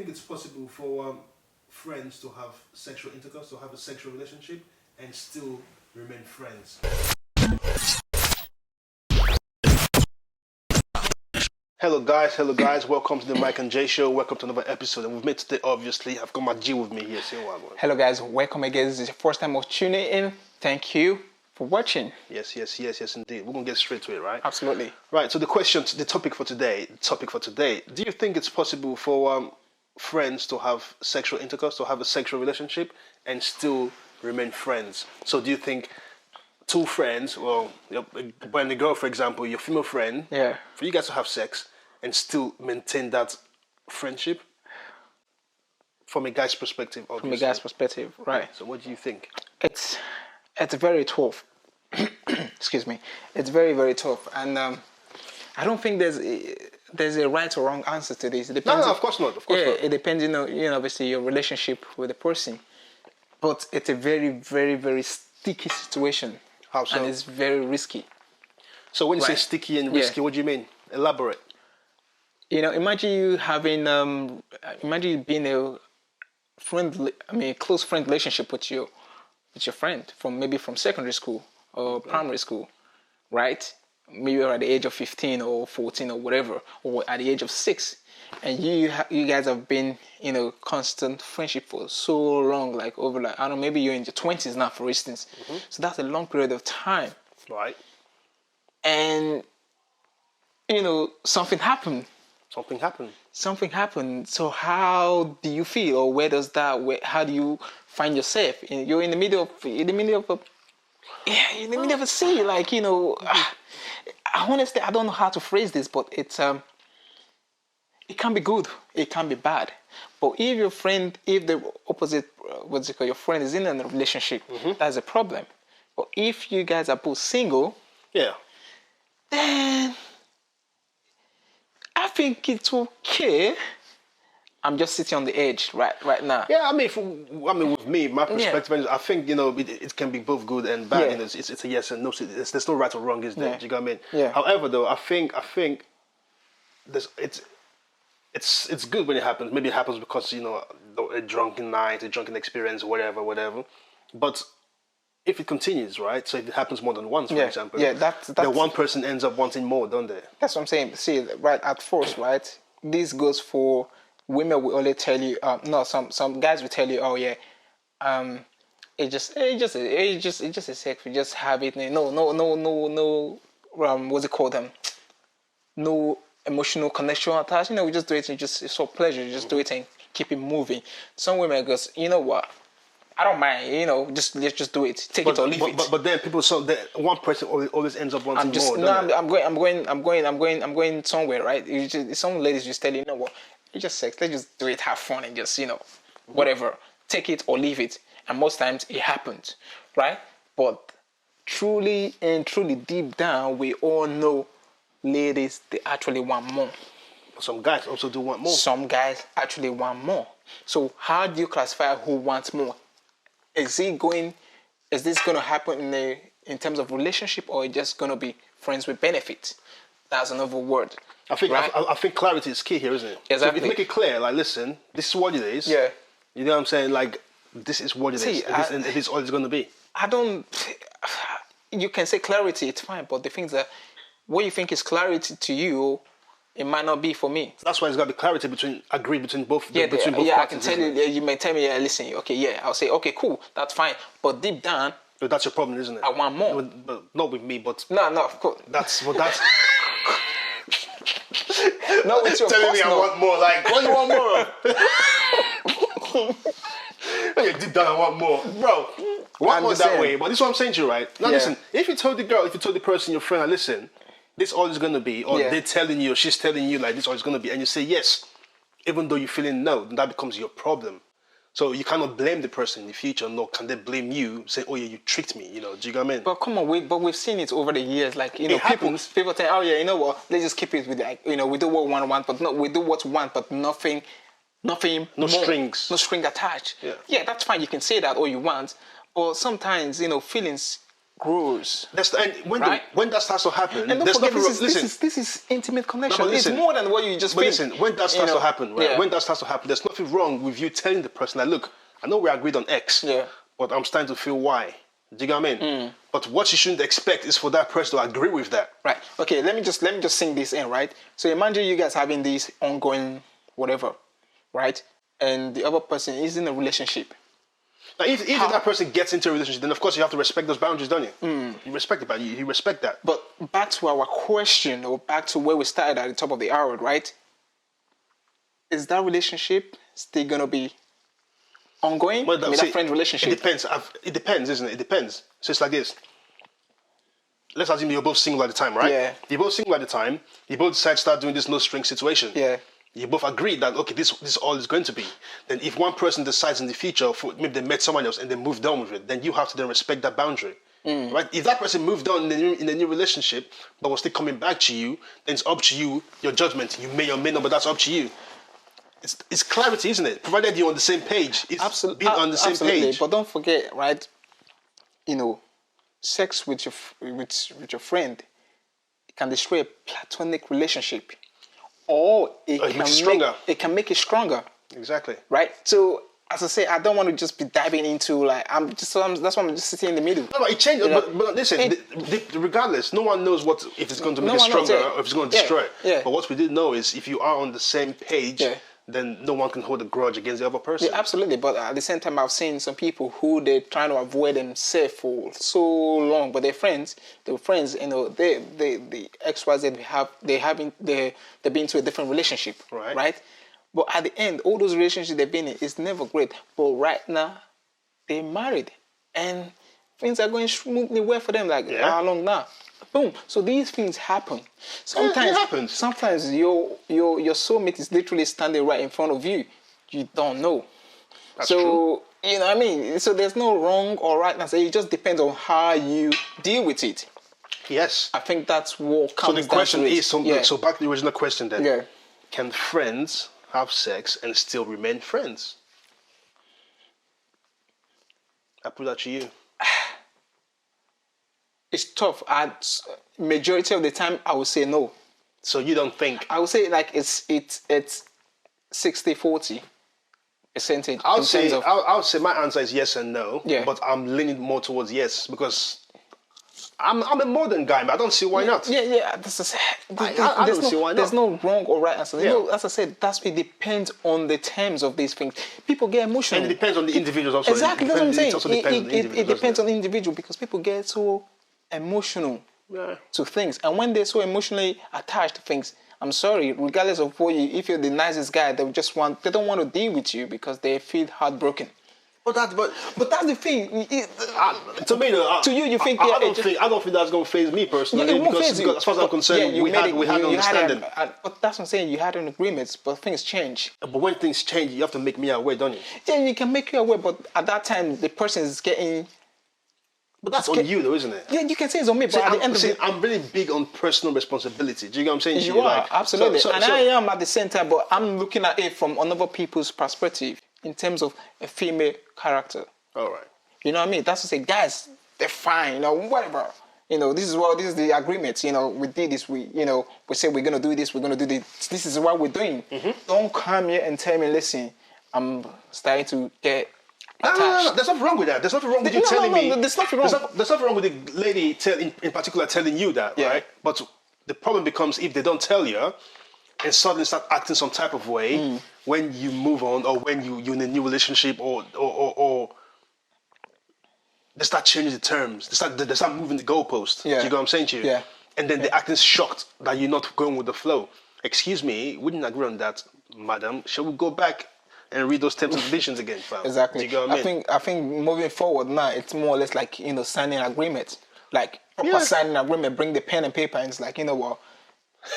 think it's possible for friends to have sexual intercourse, to have a sexual relationship, and still remain friends? Hello guys, welcome to the Mike and Jay Show. Welcome to another episode, and we've made today, obviously, I've got my G with me here. Say what, man. Hello guys, welcome again. This is your first time of tuning in. Thank you for watching. Yes, indeed. We're gonna get straight to it, right? Absolutely. Right, so the topic for today, do you think it's possible for friends to have sexual intercourse, to have a sexual relationship, and still remain friends? So do you think two friends, well, your boy and a girl, for example, your female friend, for you guys to have sex and still maintain that friendship? From a guy's perspective, obviously. From a guy's perspective, right. So what do you think? It's very tough. Excuse me. It's very, very tough. And I don't think there's a right or wrong answer to this. It depends. No, of course not. Of course not. It depends, obviously your relationship with the person. But it's a very, very, very sticky situation. How so? And it's very risky. So when you say sticky and risky, what do you mean? Elaborate. Imagine you having, imagine you being a close friend relationship with your friend from secondary school or primary school, right? Maybe you're at the age of 15 or 14 or whatever, or at the age of 6, and you guys have been constant friendship for so long, like over I don't know, maybe you're in your 20s now, for instance. Mm-hmm. So that's a long period of time, right? And something happened. Something happened. So how do you feel, or how do you find yourself? You're in the middle of a sea, like honestly, I don't know how to phrase this, but it can be good, it can be bad. But if the opposite, your friend is in a relationship, that's a problem. But if you guys are both single, then I think it's okay. I'm just sitting on the edge right now. Yeah, with me, my perspective, I think it can be both good and bad. Yeah. It's a yes and no. There's no right or wrong, is there? Yeah. Do you get what I mean? Yeah. However, though, I think it's good when it happens. Maybe it happens because a drunken night, a drunken experience, whatever. But if it continues, right? So if it happens more than once, for example, that's then one person ends up wanting more, don't they? That's what I'm saying. See, right at first, right? This goes for women. Will only tell you, some guys will tell you, oh yeah, it's just a sex. We just have it. No. What's it called? No emotional connection attached. We just do it. It's so pleasure. You just do it and keep it moving. Some women goes, you know what? I don't mind, let's just do it. Take it or leave it. But then one person always ends up wanting more. I'm going somewhere, right? Some ladies just tell you, what? It's just sex. Let's just do it, have fun, and just whatever. Take it or leave it. And most times it happens, right? But truly deep down, we all know, ladies, they actually want more. Some guys also do want more. Some guys actually want more. So how do you classify who wants more? Is this going to happen in terms of relationship, or just going to be friends with benefits? That's another word. I think clarity is key here, isn't it? Exactly. So if you make it clear, like, listen, this is what it is. Yeah. You know what I'm saying? Like, this is what it is. And it is all it's going to be. You can say clarity, it's fine, but the things that what you think is clarity to you, it might not be for me. That's why it's got to be clarity agreed between both parties. I can tell you. You may tell me, listen, okay, I'll say, okay, cool, that's fine. But deep down, but that's your problem, isn't it? I want more. But not with me, but no, of course. That's not with your telling me I want more. Like, what do you want more of? Okay, deep down I want more, bro. Want more that way. But this is what I'm saying to you, right? Now listen, if you told the person, your friend, like, listen, this all is going to be, or they're telling you, or she's telling you, like, this all is going to be, and you say yes, even though you're feeling no, then that becomes your problem. So you cannot blame the person in the future, nor can they blame you, say, oh yeah, you tricked me, do you get what I mean? But come on, we've seen it over the years, like, people say, oh yeah, you know what, let's just keep it with, like, we do what we want, but no, we do what we want, but nothing, no strings. No string attached. Yeah, that's fine, you can say that all you want, but sometimes, feelings grows. And Right? when that starts to happen, And don't there's forget, nothing wrong. Listen, this is intimate connection. but listen, it's more than what you just but think. listen, when that starts You know, to happen, right? yeah. When that starts to happen, there's nothing wrong with you telling the person that, look, I know we agreed on X, Yeah. but I'm starting to feel Y. Do you get what I mean? Mm. But what you shouldn't expect is for that person to agree with that. Right. Okay, let me just sink this in, right? So imagine you guys having this ongoing whatever, right? And the other person is in a relationship. Now, if that person gets into a relationship, then of course you have to respect those boundaries, don't you? You respect it, but you respect that. But back to our question, or back to where we started at the top of the hour, right? Is that relationship still gonna be ongoing? Well, that friend relationship. It depends. It depends, isn't it? It depends. So it's like this. Let's assume you're both single at the time, right? Yeah. You're both single at the time. You both decide to start doing this no string situation. Yeah. You both agree that, okay, this all is going to be. Then if one person decides in the future, maybe they met someone else and they moved on with it, then you have to then respect that boundary. Right? If that person moved on in a new relationship but was still coming back to you, then it's up to you, your judgment. You may or may not, but that's up to you. It's clarity, isn't it? Provided you're on the same page. It's Absolutely. being on the same page. But don't forget, right? You know, sex with your friend can destroy a platonic relationship, or it can make it stronger. Exactly. Right. So as I say, I don't want to just be diving into like that's why I'm just sitting in the middle. No, it changes. But listen, regardless, no one knows if it's going to make it stronger or if it's going to destroy it. Yeah. But what we did know is if you are on the same page, then no one can hold a grudge against the other person. Yeah, absolutely. But at the same time, I've seen some people who they're trying to avoid themselves for so long, but they're friends. You know, the XYZ they've been to a different relationship, right? But at the end, all those relationships they've been in is never great. But right now, they're married, and things are going smoothly well for them. Like how long now? Boom. So these things happen. Sometimes it happens. Sometimes your soulmate is literally standing right in front of you. You don't know. That's true. You know what I mean? So there's no wrong or right answer. It just depends on how you deal with it. Yes. I think that's what comes down to it. So the question is, so back to the original question then. Yeah. Can friends have sex and still remain friends? I put that to you. It's tough. Majority of the time, I would say no. So you don't think? I would say like it's 60-40 percentage. I would say my answer is yes and no. Yeah. But I'm leaning more towards yes because I'm a modern guy, but I don't see why not. Yeah. I don't see why not. There's no wrong or right answer. Yeah. You know, as I said, it depends on the terms of these things. People get emotional. And it depends on the individuals also. Exactly, that's what I'm saying. It also depends on the individual. It depends on the individual because people get so emotional to things, and when they're so emotionally attached to things, I'm sorry, regardless of if you're the nicest guy, they don't want to deal with you because they feel heartbroken. But that's the thing. To me, to you think I don't think that's going to faze me personally because as far as I'm concerned, we had an understanding. But that's what I'm saying. You had an agreement, but things change. But when things change, you have to make me aware, don't you? Yeah, you can make you aware, but at that time, the person is getting. But that's on you, though, isn't it? Yeah, you can say it's on me, but at the end of it, I'm really big on personal responsibility. Do you get what I'm saying? You are, absolutely. I am at the same time, but I'm looking at it from another people's perspective in terms of a female character. All right. You know what I mean? That's to say, guys, they're fine, you know, whatever. You know, this is the agreement. You know, we did this. We say we're gonna do this. We're gonna do this. This is what we're doing. Mm-hmm. Don't come here and tell me, listen, I'm starting to get. No. There's nothing wrong with that. There's nothing wrong with you telling me. There's nothing wrong. There's nothing wrong with the lady in particular telling you that, right? But the problem becomes if they don't tell you and suddenly start acting some type of way when you move on or when you're in a new relationship or they start changing the terms. They start moving the goalposts. Yeah. Do you get what I'm saying to you? Yeah. And then they're acting shocked that you're not going with the flow. Excuse me, we didn't agree on that, madam. Shall we go back and read those terms and conditions again, fam? Exactly. Do you get what I mean? I think moving forward now, it's more or less like, you know, signing an agreement. Like, proper signing an agreement, bring the pen and paper, and it's like, you know what,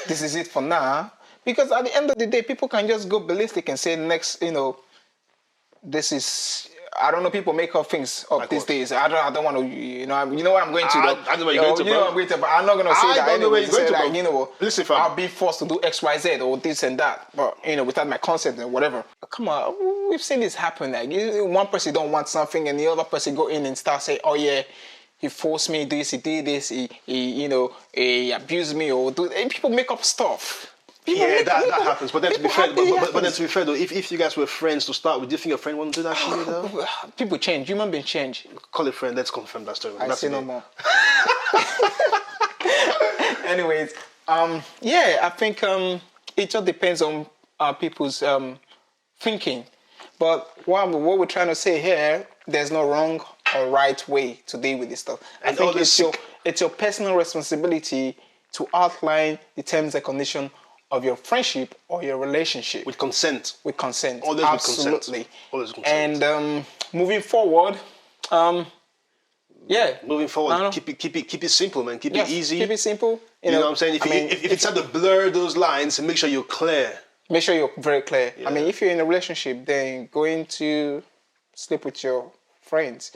this is it for now. Because at the end of the day, people can just go ballistic and say next, you know, this is... I don't know. People make up things up these days. I don't want to. You know what I'm going to. I know where you're going to. You know what I'm going to. But I'm not going to say that. I don't know where you're going to. Like, you know, listen, fam. I'll be forced to do X, Y, Z or this and that. But you know, without my consent and whatever. Come on, we've seen this happen. Like one person don't want something, and the other person go in and start saying, "Oh yeah, he forced me this, he did this, he abused me, or and people make up stuff. That happens. But then to be fair, but then happens. to be fair though, if you guys were friends to start with, do you think your friend won't do that to you though? People change. Human beings change. Call a friend. Let's confirm that story. I That's say no it. more. Anyways, I think it just depends on people's thinking. But what we're trying to say here, there's no wrong or right way to deal with this stuff. I And think always it's your personal responsibility to outline the terms and conditions of your friendship or your relationship With consent. with consent. Always Absolutely. with consent. Always with consent. And moving forward, Moving I forward, know. keep it simple, man. Keep yes, it easy. keep it simple. You know what I'm saying? If it's had to blur those lines, make sure you're clear. Make sure you're very clear. Yeah. I mean, if you're in a relationship, then going to sleep with your friends,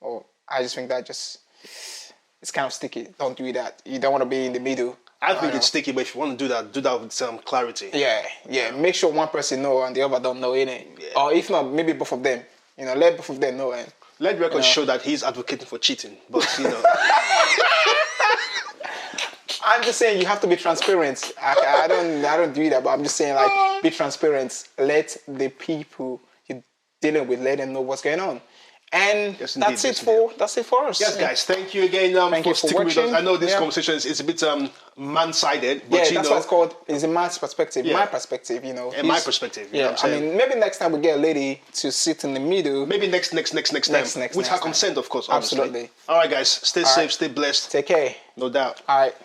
or I just think that it's kind of sticky. Don't do that. You don't want to be in the middle. I think it's sticky, but if you want to do that with some clarity. Yeah. Make sure one person know and the other don't know, innit? Yeah. Or if not, maybe both of them. Let both of them know. And Let the record show that he's advocating for cheating, but I'm just saying you have to be transparent. I don't do that, but I'm just saying like be transparent. Let the people you're dealing with let them know what's going on. And Yes, indeed, that's yes, it for us. Yes, guys, thank you again Thank for you for sticking with us. watching. I know this Yeah. conversation is a bit man-sided, but Yeah, that's what it's called. It's a man's perspective. Yeah. My perspective, my His- perspective. You know Yeah, what I'm I saying? mean, maybe next time we get a lady to sit in the middle. Maybe next time. Next With her time. consent, of course, obviously. Absolutely. All right, guys, stay safe, stay blessed. Take care. No doubt. All right.